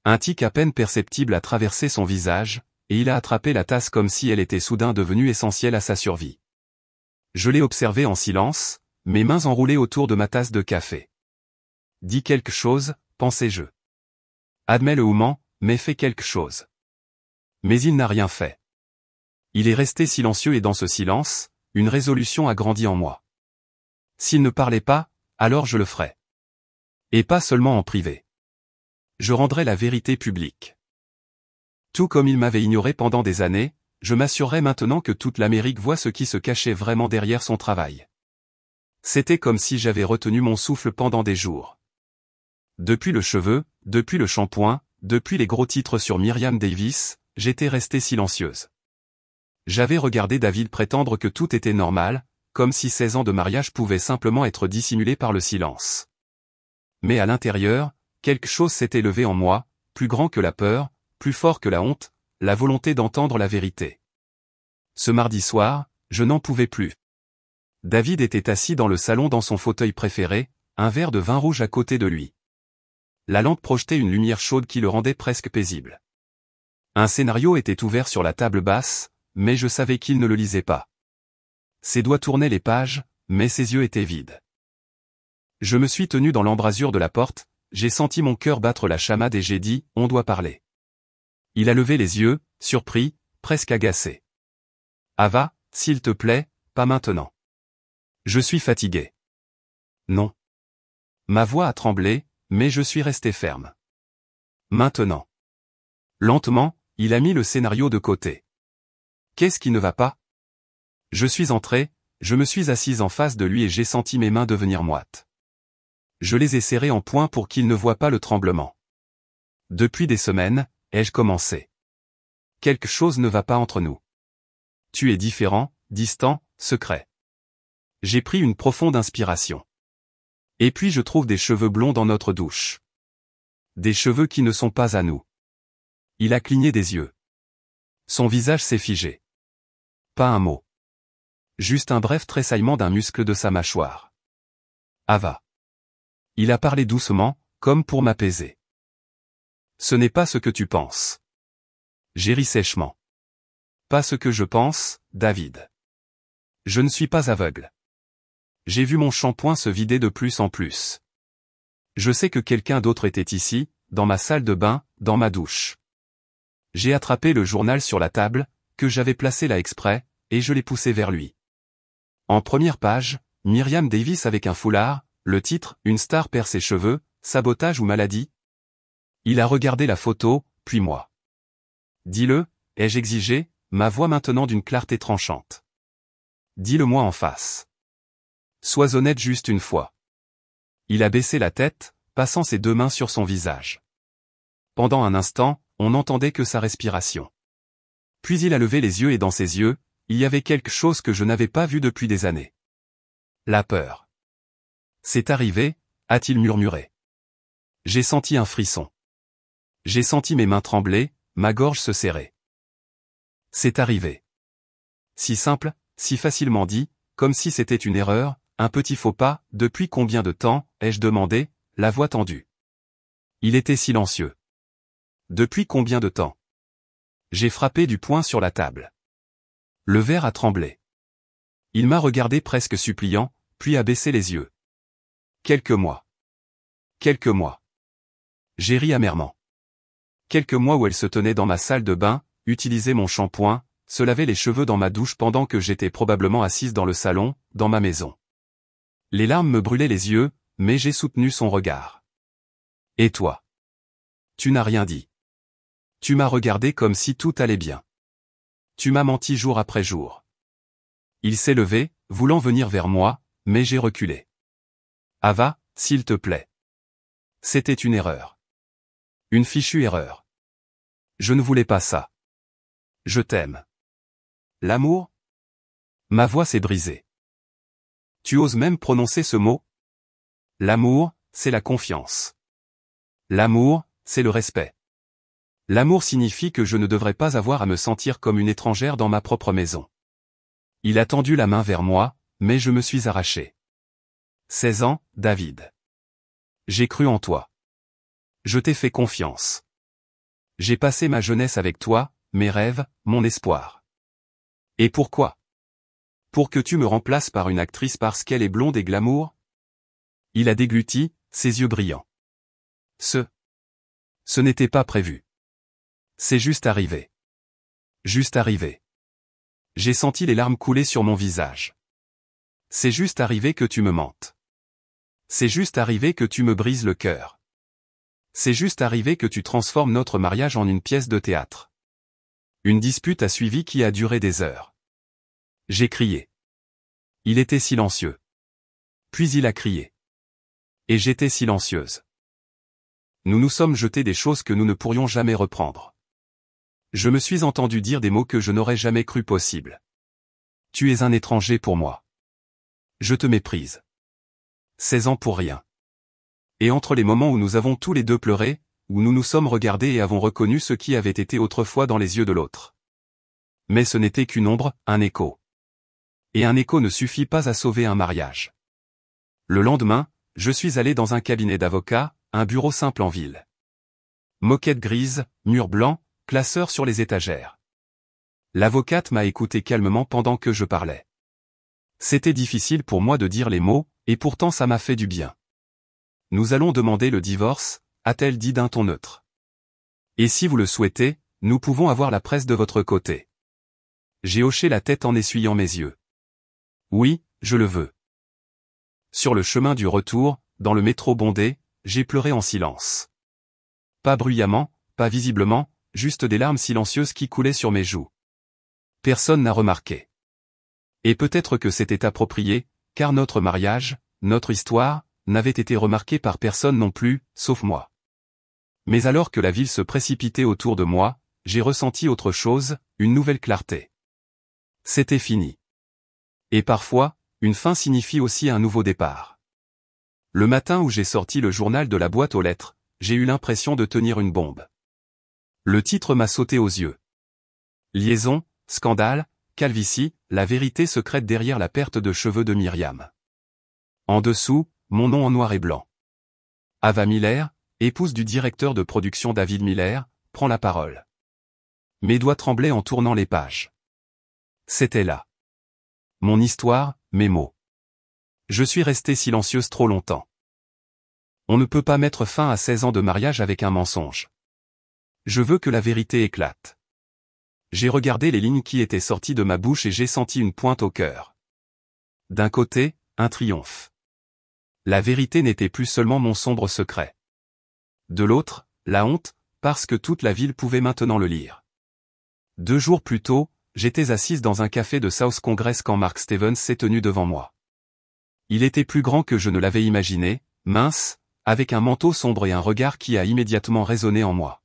Un tic à peine perceptible a traversé son visage, et il a attrapé la tasse comme si elle était soudain devenue essentielle à sa survie. Je l'ai observé en silence, mes mains enroulées autour de ma tasse de café. Dis quelque chose, pensais-je. Admets-le ou ment, mais fais quelque chose. Mais il n'a rien fait. Il est resté silencieux et dans ce silence, une résolution a grandi en moi. S'il ne parlait pas, alors je le ferais. Et pas seulement en privé. Je rendrais la vérité publique. Tout comme il m'avait ignoré pendant des années, je m'assurerais maintenant que toute l'Amérique voit ce qui se cachait vraiment derrière son travail. C'était comme si j'avais retenu mon souffle pendant des jours. Depuis le cheveu, depuis le shampoing, depuis les gros titres sur Myriam Davis, j'étais restée silencieuse. J'avais regardé David prétendre que tout était normal, comme si 16 ans de mariage pouvaient simplement être dissimulés par le silence. Mais à l'intérieur, quelque chose s'était levé en moi, plus grand que la peur, plus fort que la honte, la volonté d'entendre la vérité. Ce mardi soir, je n'en pouvais plus. David était assis dans le salon dans son fauteuil préféré, un verre de vin rouge à côté de lui. La lampe projetait une lumière chaude qui le rendait presque paisible. Un scénario était ouvert sur la table basse, mais je savais qu'il ne le lisait pas. Ses doigts tournaient les pages, mais ses yeux étaient vides. Je me suis tenu dans l'embrasure de la porte, j'ai senti mon cœur battre la chamade et j'ai dit « On doit parler ». Il a levé les yeux, surpris, presque agacé. « Ava, s'il te plaît, pas maintenant. Je suis fatigué. » Non. Ma voix a tremblé, mais je suis resté ferme. Maintenant. Lentement, il a mis le scénario de côté. Qu'est-ce qui ne va pas? Je suis entré, je me suis assise en face de lui et j'ai senti mes mains devenir moites. Je les ai serrées en poing pour qu'il ne voie pas le tremblement. Depuis des semaines, ai-je commencé. Quelque chose ne va pas entre nous. Tu es différent, distant, secret. J'ai pris une profonde inspiration. Et puis je trouve des cheveux blonds dans notre douche. Des cheveux qui ne sont pas à nous. Il a cligné des yeux. Son visage s'est figé. Pas un mot. Juste un bref tressaillement d'un muscle de sa mâchoire. Ava. Il a parlé doucement, comme pour m'apaiser. Ce n'est pas ce que tu penses. J'ai ri sèchement. Pas ce que je pense, David. Je ne suis pas aveugle. J'ai vu mon shampoing se vider de plus en plus. Je sais que quelqu'un d'autre était ici, dans ma salle de bain, dans ma douche. J'ai attrapé le journal sur la table, que j'avais placé là exprès, et je l'ai poussé vers lui. En première page, Myriam Davis avec un foulard, le titre « Une star perd ses cheveux, sabotage ou maladie ?» Il a regardé la photo, puis moi. Dis-le, ai-je exigé, ma voix maintenant d'une clarté tranchante. Dis-le-moi en face. Sois honnête juste une fois. Il a baissé la tête, passant ses deux mains sur son visage. Pendant un instant, on n'entendait que sa respiration. Puis il a levé les yeux et dans ses yeux, il y avait quelque chose que je n'avais pas vu depuis des années. La peur. C'est arrivé, a-t-il murmuré. J'ai senti un frisson. J'ai senti mes mains trembler, ma gorge se serrer. C'est arrivé. Si simple, si facilement dit, comme si c'était une erreur, un petit faux pas, depuis combien de temps, ai-je demandé, la voix tendue. Il était silencieux. Depuis combien de temps? J'ai frappé du poing sur la table. Le verre a tremblé. Il m'a regardé presque suppliant, puis a baissé les yeux. Quelques mois. Quelques mois. J'ai ri amèrement. Quelques mois où elle se tenait dans ma salle de bain, utilisait mon shampoing, se lavait les cheveux dans ma douche pendant que j'étais probablement assise dans le salon, dans ma maison. Les larmes me brûlaient les yeux, mais j'ai soutenu son regard. Et toi? Tu n'as rien dit. Tu m'as regardé comme si tout allait bien. Tu m'as menti jour après jour. Il s'est levé, voulant venir vers moi, mais j'ai reculé. Ava, s'il te plaît. C'était une erreur. Une fichue erreur. Je ne voulais pas ça. Je t'aime. L'amour? Ma voix s'est brisée. Tu oses même prononcer ce mot? L'amour, c'est la confiance. L'amour, c'est le respect. L'amour signifie que je ne devrais pas avoir à me sentir comme une étrangère dans ma propre maison. Il a tendu la main vers moi, mais je me suis arraché. 16 ans, David. J'ai cru en toi. Je t'ai fait confiance. J'ai passé ma jeunesse avec toi, mes rêves, mon espoir. Et pourquoi? Pour que tu me remplaces par une actrice parce qu'elle est blonde et glamour? Il a dégluti, ses yeux brillants. Ce n'était pas prévu. C'est juste arrivé. Juste arrivé. J'ai senti les larmes couler sur mon visage. C'est juste arrivé que tu me mentes. C'est juste arrivé que tu me brises le cœur. C'est juste arrivé que tu transformes notre mariage en une pièce de théâtre. Une dispute a suivi qui a duré des heures. J'ai crié. Il était silencieux. Puis il a crié. Et j'étais silencieuse. Nous nous sommes jetés des choses que nous ne pourrions jamais reprendre. Je me suis entendu dire des mots que je n'aurais jamais cru possible. Tu es un étranger pour moi. Je te méprise. 16 ans pour rien. Et entre les moments où nous avons tous les deux pleuré, où nous nous sommes regardés et avons reconnu ce qui avait été autrefois dans les yeux de l'autre. Mais ce n'était qu'une ombre, un écho. Et un écho ne suffit pas à sauver un mariage. Le lendemain, je suis allé dans un cabinet d'avocat, un bureau simple en ville. Moquette grise, mur blanc, classeur sur les étagères. L'avocate m'a écouté calmement pendant que je parlais. C'était difficile pour moi de dire les mots, et pourtant ça m'a fait du bien. Nous allons demander le divorce, a-t-elle dit d'un ton neutre. Et si vous le souhaitez, nous pouvons avoir la presse de votre côté. J'ai hoché la tête en essuyant mes yeux. Oui, je le veux. Sur le chemin du retour, dans le métro bondé, j'ai pleuré en silence. Pas bruyamment, pas visiblement, juste des larmes silencieuses qui coulaient sur mes joues. Personne n'a remarqué. Et peut-être que c'était approprié, car notre mariage, notre histoire, n'avait été remarquée par personne non plus, sauf moi. Mais alors que la ville se précipitait autour de moi, j'ai ressenti autre chose, une nouvelle clarté. C'était fini. Et parfois, une fin signifie aussi un nouveau départ. Le matin où j'ai sorti le journal de la boîte aux lettres, j'ai eu l'impression de tenir une bombe. Le titre m'a sauté aux yeux. Liaison, scandale, calvitie, la vérité secrète derrière la perte de cheveux de Myriam. En dessous, mon nom en noir et blanc. Ava Miller, épouse du directeur de production David Miller, prend la parole. Mes doigts tremblaient en tournant les pages. C'était là. Mon histoire, mes mots. Je suis restée silencieuse trop longtemps. On ne peut pas mettre fin à 16 ans de mariage avec un mensonge. Je veux que la vérité éclate. J'ai regardé les lignes qui étaient sorties de ma bouche et j'ai senti une pointe au cœur. D'un côté, un triomphe. La vérité n'était plus seulement mon sombre secret. De l'autre, la honte, parce que toute la ville pouvait maintenant le lire. 2 jours plus tôt, j'étais assise dans un café de South Congress quand Mark Stevens s'est tenu devant moi. Il était plus grand que je ne l'avais imaginé, mince, avec un manteau sombre et un regard qui a immédiatement résonné en moi.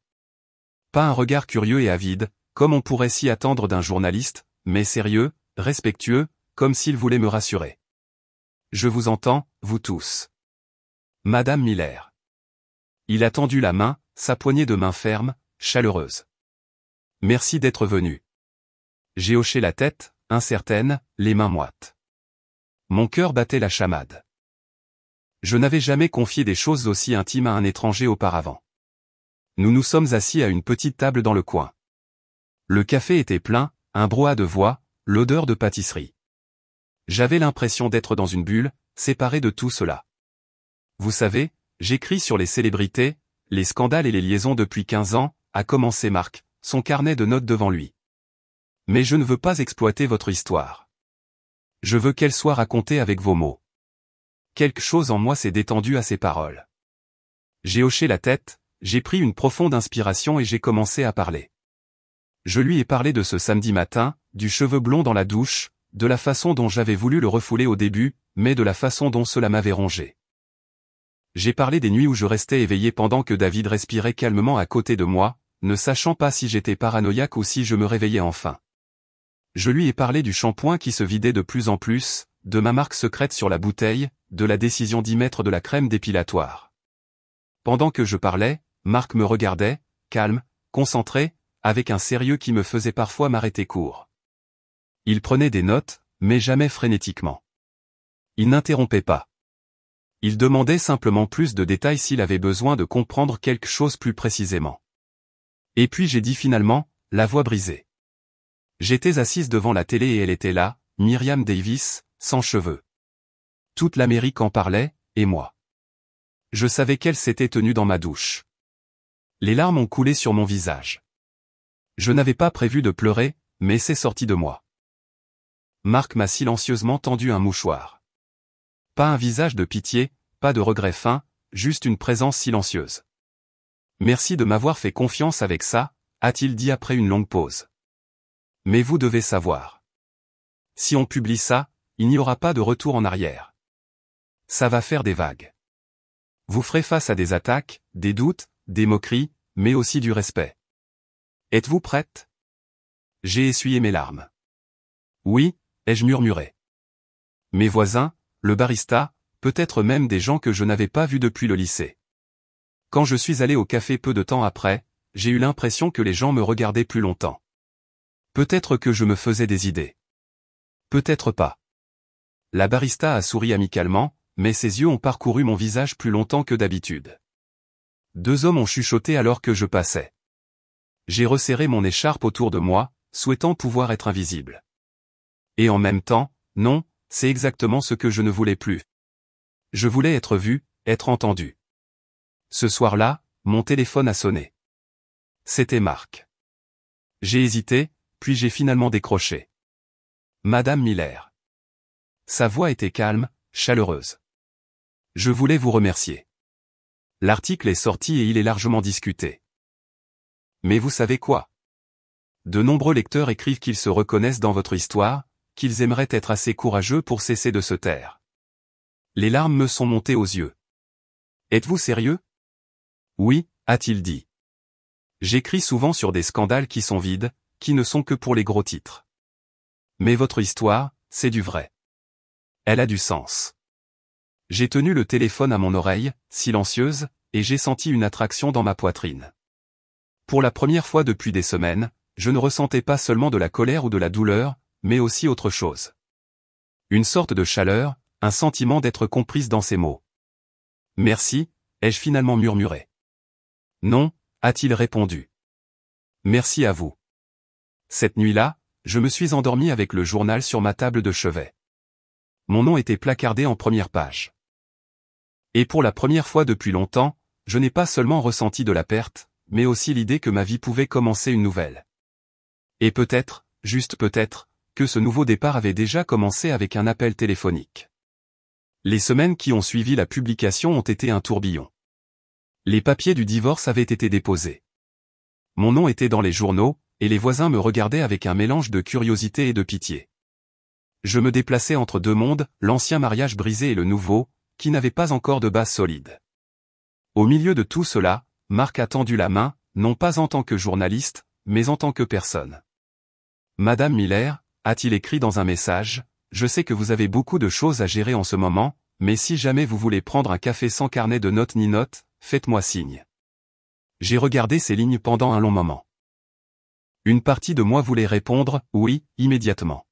Pas un regard curieux et avide, comme on pourrait s'y attendre d'un journaliste, mais sérieux, respectueux, comme s'il voulait me rassurer. Je vous entends, vous tous. Madame Miller. Il a tendu la main, sa poignée de main ferme, chaleureuse. Merci d'être venu. J'ai hoché la tête, incertaine, les mains moites. Mon cœur battait la chamade. Je n'avais jamais confié des choses aussi intimes à un étranger auparavant. Nous nous sommes assis à une petite table dans le coin. Le café était plein, un brouhaha de voix, l'odeur de pâtisserie. J'avais l'impression d'être dans une bulle, séparée de tout cela. Vous savez, j'écris sur les célébrités, les scandales et les liaisons depuis 15 ans, a commencé Mark, son carnet de notes devant lui. Mais je ne veux pas exploiter votre histoire. Je veux qu'elle soit racontée avec vos mots. Quelque chose en moi s'est détendu à ces paroles. J'ai hoché la tête, j'ai pris une profonde inspiration et j'ai commencé à parler. Je lui ai parlé de ce samedi matin, du cheveu blond dans la douche, de la façon dont j'avais voulu le refouler au début, mais de la façon dont cela m'avait rongé. J'ai parlé des nuits où je restais éveillé pendant que David respirait calmement à côté de moi, ne sachant pas si j'étais paranoïaque ou si je me réveillais enfin. Je lui ai parlé du shampoing qui se vidait de plus en plus, de ma marque secrète sur la bouteille, de la décision d'y mettre de la crème dépilatoire. Pendant que je parlais, Mark me regardait, calme, concentré, avec un sérieux qui me faisait parfois m'arrêter court. Il prenait des notes, mais jamais frénétiquement. Il n'interrompait pas. Il demandait simplement plus de détails s'il avait besoin de comprendre quelque chose plus précisément. Et puis j'ai dit finalement, la voix brisée. J'étais assise devant la télé et elle était là, Myriam Davis, sans cheveux. Toute l'Amérique en parlait, et moi. Je savais qu'elle s'était tenue dans ma douche. Les larmes ont coulé sur mon visage. Je n'avais pas prévu de pleurer, mais c'est sorti de moi. Marc m'a silencieusement tendu un mouchoir. Pas un visage de pitié, pas de regret fin, juste une présence silencieuse. Merci de m'avoir fait confiance avec ça, a-t-il dit après une longue pause. Mais vous devez savoir. Si on publie ça, il n'y aura pas de retour en arrière. Ça va faire des vagues. Vous ferez face à des attaques, des doutes, des moqueries, mais aussi du respect. Êtes-vous prête? J'ai essuyé mes larmes. Oui, ai-je murmuré. Mes voisins, le barista, peut-être même des gens que je n'avais pas vus depuis le lycée. Quand je suis allé au café peu de temps après, j'ai eu l'impression que les gens me regardaient plus longtemps. Peut-être que je me faisais des idées. Peut-être pas. La barista a souri amicalement, mais ses yeux ont parcouru mon visage plus longtemps que d'habitude. Deux hommes ont chuchoté alors que je passais. J'ai resserré mon écharpe autour de moi, souhaitant pouvoir être invisible. Et en même temps, non, c'est exactement ce que je ne voulais plus. Je voulais être vu, être entendu. Ce soir-là, mon téléphone a sonné. C'était Marc. J'ai hésité, puis j'ai finalement décroché. Madame Miller. Sa voix était calme, chaleureuse. Je voulais vous remercier. L'article est sorti et il est largement discuté. Mais vous savez quoi? De nombreux lecteurs écrivent qu'ils se reconnaissent dans votre histoire, qu'ils aimeraient être assez courageux pour cesser de se taire. Les larmes me sont montées aux yeux. Êtes-vous sérieux? Oui, a-t-il dit. J'écris souvent sur des scandales qui sont vides, qui ne sont que pour les gros titres. Mais votre histoire, c'est du vrai. Elle a du sens. J'ai tenu le téléphone à mon oreille, silencieuse, et j'ai senti une attraction dans ma poitrine. Pour la première fois depuis des semaines, je ne ressentais pas seulement de la colère ou de la douleur, mais aussi autre chose. Une sorte de chaleur, un sentiment d'être comprise dans ces mots. Merci, ai-je finalement murmuré. Non, a-t-il répondu. Merci à vous. Cette nuit-là, je me suis endormi avec le journal sur ma table de chevet. Mon nom était placardé en première page. Et pour la première fois depuis longtemps, je n'ai pas seulement ressenti de la perte, mais aussi l'idée que ma vie pouvait commencer une nouvelle. Et peut-être, juste peut-être, que ce nouveau départ avait déjà commencé avec un appel téléphonique. Les semaines qui ont suivi la publication ont été un tourbillon. Les papiers du divorce avaient été déposés. Mon nom était dans les journaux, et les voisins me regardaient avec un mélange de curiosité et de pitié. Je me déplaçais entre deux mondes, l'ancien mariage brisé et le nouveau, qui n'avait pas encore de base solide. Au milieu de tout cela, Marc a tendu la main, non pas en tant que journaliste, mais en tant que personne. Madame Miller, a-t-il écrit dans un message, je sais que vous avez beaucoup de choses à gérer en ce moment, mais si jamais vous voulez prendre un café sans carnet de notes ni notes, faites-moi signe. J'ai regardé ces lignes pendant un long moment. Une partie de moi voulait répondre, oui, immédiatement.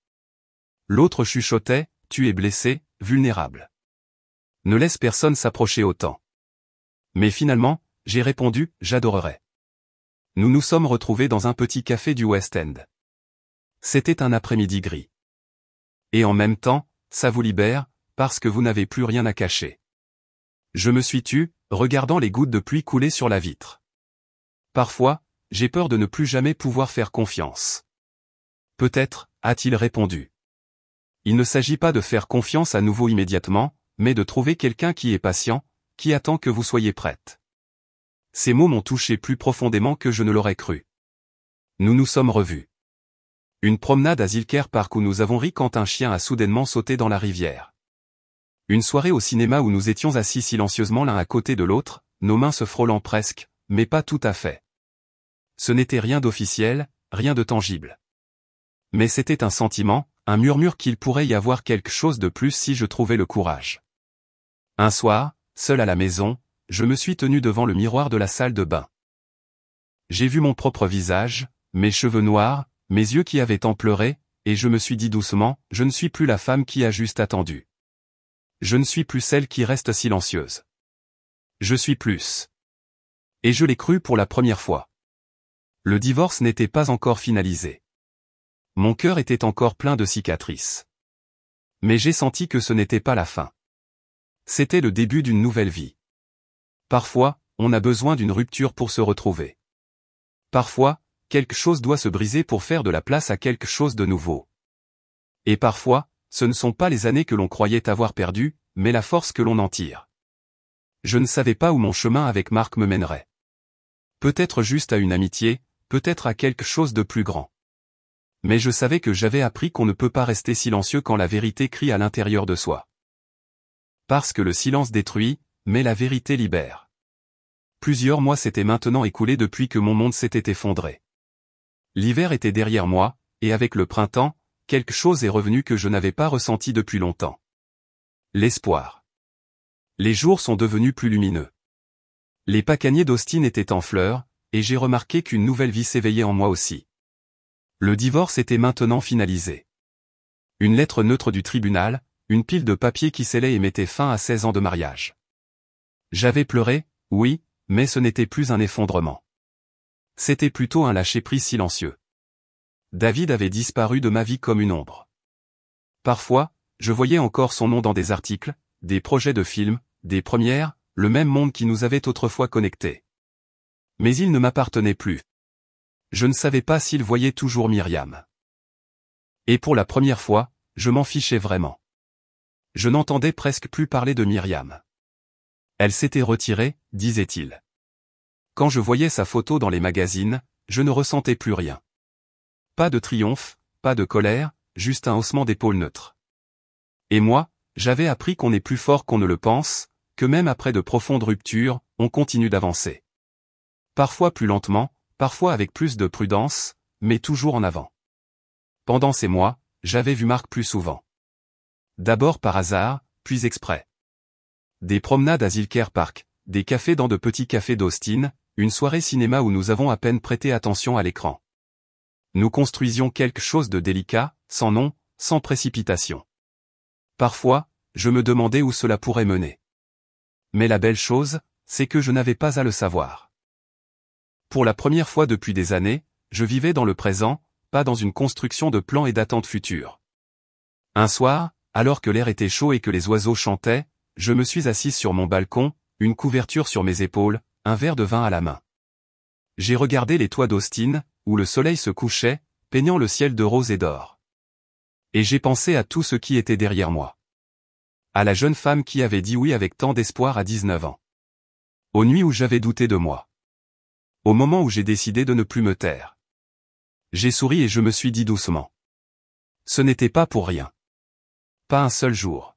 L'autre chuchotait, tu es blessé, vulnérable. Ne laisse personne s'approcher autant. Mais finalement, j'ai répondu, j'adorerais. Nous nous sommes retrouvés dans un petit café du West End. C'était un après-midi gris. Et en même temps, ça vous libère, parce que vous n'avez plus rien à cacher. Je me suis tu, regardant les gouttes de pluie couler sur la vitre. Parfois, j'ai peur de ne plus jamais pouvoir faire confiance. Peut-être, a-t-il répondu. Il ne s'agit pas de faire confiance à nouveau immédiatement, mais de trouver quelqu'un qui est patient, qui attend que vous soyez prête. Ces mots m'ont touché plus profondément que je ne l'aurais cru. Nous nous sommes revus. Une promenade à Zilker Park où nous avons ri quand un chien a soudainement sauté dans la rivière. Une soirée au cinéma où nous étions assis silencieusement l'un à côté de l'autre, nos mains se frôlant presque, mais pas tout à fait. Ce n'était rien d'officiel, rien de tangible. Mais c'était un sentiment, un murmure qu'il pourrait y avoir quelque chose de plus si je trouvais le courage. Un soir, seul à la maison, je me suis tenu devant le miroir de la salle de bain. J'ai vu mon propre visage, mes cheveux noirs, mes yeux qui avaient tant pleuré, et je me suis dit doucement, je ne suis plus la femme qui a juste attendu. Je ne suis plus celle qui reste silencieuse. Je suis plus. Et je l'ai cru pour la première fois. Le divorce n'était pas encore finalisé. Mon cœur était encore plein de cicatrices. Mais j'ai senti que ce n'était pas la fin. C'était le début d'une nouvelle vie. Parfois, on a besoin d'une rupture pour se retrouver. Parfois, quelque chose doit se briser pour faire de la place à quelque chose de nouveau. Et parfois, ce ne sont pas les années que l'on croyait avoir perdues, mais la force que l'on en tire. Je ne savais pas où mon chemin avec Marc me mènerait. Peut-être juste à une amitié, peut-être à quelque chose de plus grand. Mais je savais que j'avais appris qu'on ne peut pas rester silencieux quand la vérité crie à l'intérieur de soi. Parce que le silence détruit, mais la vérité libère. Plusieurs mois s'étaient maintenant écoulés depuis que mon monde s'était effondré. L'hiver était derrière moi, et avec le printemps, quelque chose est revenu que je n'avais pas ressenti depuis longtemps. L'espoir. Les jours sont devenus plus lumineux. Les pacaniers d'Austin étaient en fleurs, et j'ai remarqué qu'une nouvelle vie s'éveillait en moi aussi. Le divorce était maintenant finalisé. Une lettre neutre du tribunal, une pile de papier qui scellait et mettait fin à 16 ans de mariage. J'avais pleuré, oui, mais ce n'était plus un effondrement. C'était plutôt un lâcher-prise silencieux. David avait disparu de ma vie comme une ombre. Parfois, je voyais encore son nom dans des articles, des projets de films, des premières, le même monde qui nous avait autrefois connectés. Mais il ne m'appartenait plus. Je ne savais pas s'il voyait toujours Myriam. Et pour la première fois, je m'en fichais vraiment. Je n'entendais presque plus parler de Myriam. Elle s'était retirée, disait-il. Quand je voyais sa photo dans les magazines, je ne ressentais plus rien. Pas de triomphe, pas de colère, juste un haussement d'épaule neutre. Et moi, j'avais appris qu'on est plus fort qu'on ne le pense, que même après de profondes ruptures, on continue d'avancer. Parfois plus lentement, parfois avec plus de prudence, mais toujours en avant. Pendant ces mois, j'avais vu Marc plus souvent. D'abord par hasard, puis exprès. Des promenades à Zilker Park, des cafés dans de petits cafés d'Austin, une soirée cinéma où nous avons à peine prêté attention à l'écran. Nous construisions quelque chose de délicat, sans nom, sans précipitation. Parfois, je me demandais où cela pourrait mener. Mais la belle chose, c'est que je n'avais pas à le savoir. Pour la première fois depuis des années, je vivais dans le présent, pas dans une construction de plans et d'attentes futures. Un soir, alors que l'air était chaud et que les oiseaux chantaient, je me suis assise sur mon balcon, une couverture sur mes épaules, un verre de vin à la main. J'ai regardé les toits d'Austin, où le soleil se couchait, peignant le ciel de rose et d'or. Et j'ai pensé à tout ce qui était derrière moi. À la jeune femme qui avait dit oui avec tant d'espoir à 19 ans. Aux nuits où j'avais douté de moi. Au moment où j'ai décidé de ne plus me taire. J'ai souri et je me suis dit doucement. Ce n'était pas pour rien. Pas un seul jour.